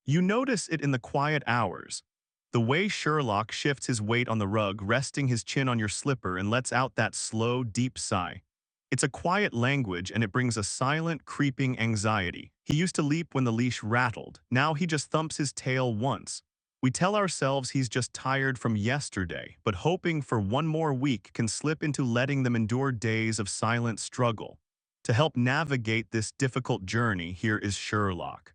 You notice it in the quiet hours. The way Sherlock shifts his weight on the rug, resting his chin on your slipper and lets out that slow, deep sigh. It's a quiet language and it brings a silent, creeping anxiety. He used to leap when the leash rattled. Now he just thumps his tail once. We tell ourselves he's just tired from yesterday, but hoping for one more week can slip into letting them endure days of silent struggle. To help navigate this difficult journey, here is Sherlock.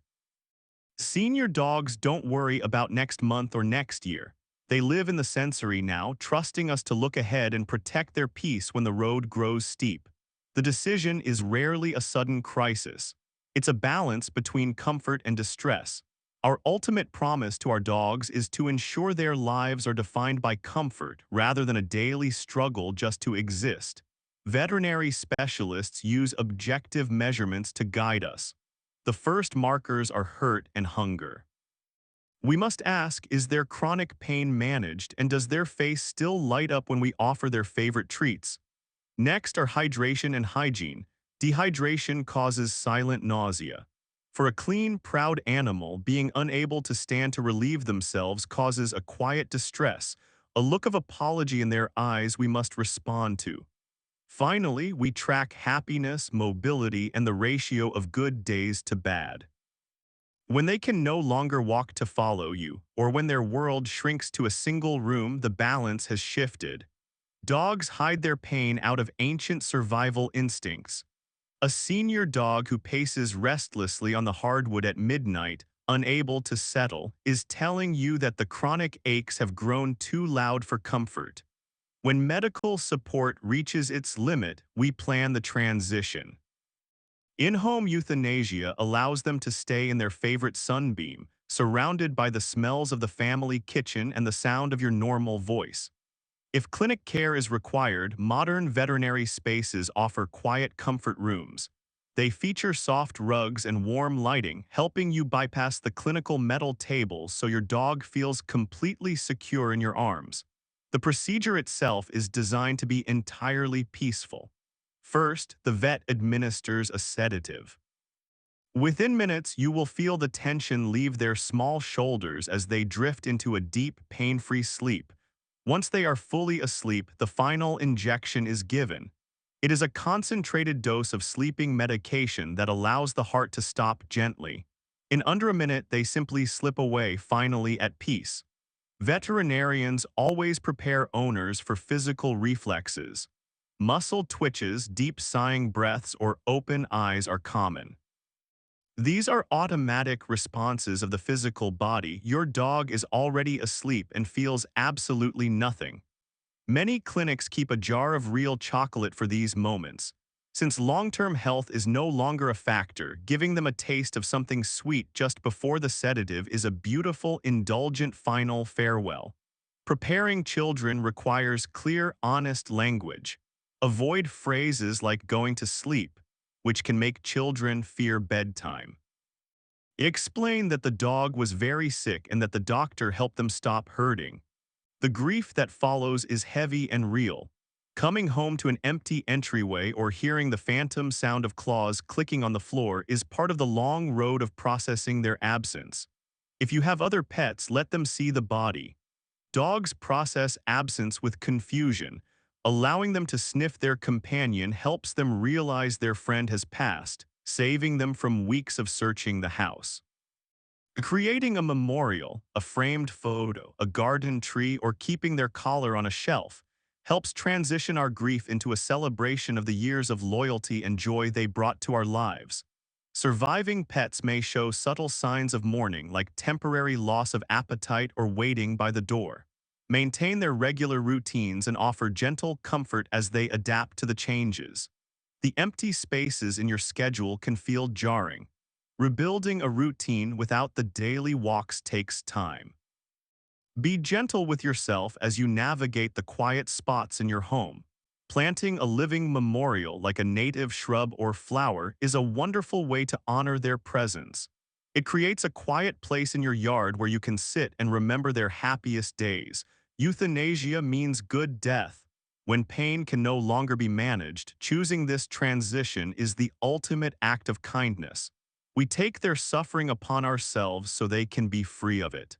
Senior dogs don't worry about next month or next year. They live in the sensory now, trusting us to look ahead and protect their peace when the road grows steep. The decision is rarely a sudden crisis. It's a balance between comfort and distress. Our ultimate promise to our dogs is to ensure their lives are defined by comfort rather than a daily struggle just to exist. Veterinary specialists use objective measurements to guide us. The first markers are hurt and hunger. We must ask, is their chronic pain managed and does their face still light up when we offer their favorite treats? Next are hydration and hygiene. Dehydration causes silent nausea. For a clean, proud animal, being unable to stand to relieve themselves causes a quiet distress, a look of apology in their eyes we must respond to. Finally, we track happiness, mobility, and the ratio of good days to bad. When they can no longer walk to follow you, or when their world shrinks to a single room, the balance has shifted. Dogs hide their pain out of ancient survival instincts. A senior dog who paces restlessly on the hardwood at midnight, unable to settle, is telling you that the chronic aches have grown too loud for comfort. When medical support reaches its limit, we plan the transition. In-home euthanasia allows them to stay in their favorite sunbeam, surrounded by the smells of the family kitchen and the sound of your normal voice. If clinic care is required, modern veterinary spaces offer quiet comfort rooms. They feature soft rugs and warm lighting, helping you bypass the clinical metal tables so your dog feels completely secure in your arms. The procedure itself is designed to be entirely peaceful. First, the vet administers a sedative. Within minutes, you will feel the tension leave their small shoulders as they drift into a deep, pain-free sleep. Once they are fully asleep, the final injection is given. It is a concentrated dose of sleeping medication that allows the heart to stop gently. In under a minute, they simply slip away, finally at peace. Veterinarians always prepare owners for physical reflexes. Muscle twitches, deep sighing breaths, or open eyes are common. These are automatic responses of the physical body. Your dog is already asleep and feels absolutely nothing. Many clinics keep a jar of real chocolate for these moments. Since long-term health is no longer a factor, giving them a taste of something sweet just before the sedative is a beautiful, indulgent final farewell. Preparing children requires clear, honest language. Avoid phrases like going to sleep, which can make children fear bedtime. Explain that the dog was very sick and that the doctor helped them stop hurting. The grief that follows is heavy and real. Coming home to an empty entryway or hearing the phantom sound of claws clicking on the floor is part of the long road of processing their absence. If you have other pets, let them see the body. Dogs process absence with confusion. Allowing them to sniff their companion helps them realize their friend has passed, saving them from weeks of searching the house. Creating a memorial, a framed photo, a garden tree, or keeping their collar on a shelf helps transition our grief into a celebration of the years of loyalty and joy they brought to our lives. Surviving pets may show subtle signs of mourning, like temporary loss of appetite or waiting by the door. Maintain their regular routines and offer gentle comfort as they adapt to the changes. The empty spaces in your schedule can feel jarring. Rebuilding a routine without the daily walks takes time. Be gentle with yourself as you navigate the quiet spots in your home. Planting a living memorial like a native shrub or flower is a wonderful way to honor their presence. It creates a quiet place in your yard where you can sit and remember their happiest days. Euthanasia means good death. When pain can no longer be managed, choosing this transition is the ultimate act of kindness. We take their suffering upon ourselves so they can be free of it.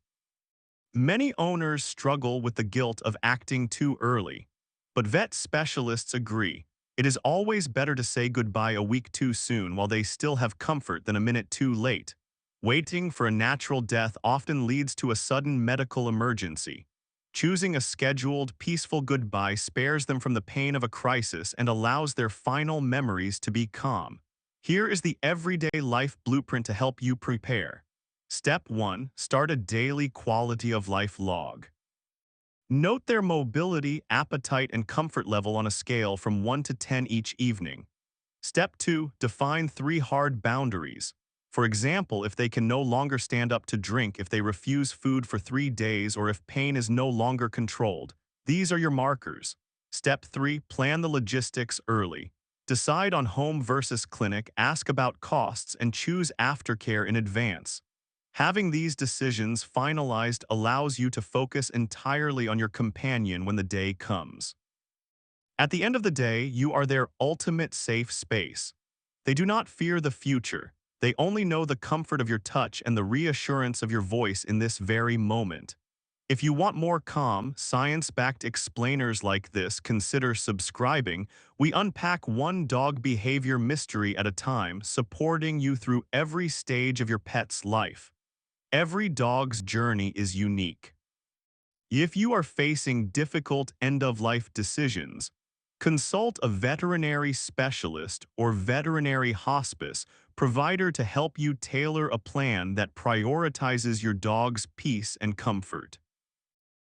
Many owners struggle with the guilt of acting too early, but vet specialists agree. It is always better to say goodbye a week too soon while they still have comfort than a minute too late. Waiting for a natural death often leads to a sudden medical emergency. Choosing a scheduled, peaceful goodbye spares them from the pain of a crisis and allows their final memories to be calm. Here is the everyday life blueprint to help you prepare. Step 1. Start a daily quality of life log. Note their mobility, appetite, and comfort level on a scale from 1 to 10 each evening. Step 2. Define 3 hard boundaries. For example, if they can no longer stand up to drink, if they refuse food for 3 days, or if pain is no longer controlled. These are your markers. Step 3. Plan the logistics early. Decide on home versus clinic, ask about costs, and choose aftercare in advance. Having these decisions finalized allows you to focus entirely on your companion when the day comes. At the end of the day, you are their ultimate safe space. They do not fear the future. They only know the comfort of your touch and the reassurance of your voice in this very moment. If you want more calm, science-backed explainers like this, consider subscribing. We unpack one dog behavior mystery at a time, supporting you through every stage of your pet's life. Every dog's journey is unique. If you are facing difficult end-of-life decisions, consult a veterinary specialist or veterinary hospice provider to help you tailor a plan that prioritizes your dog's peace and comfort.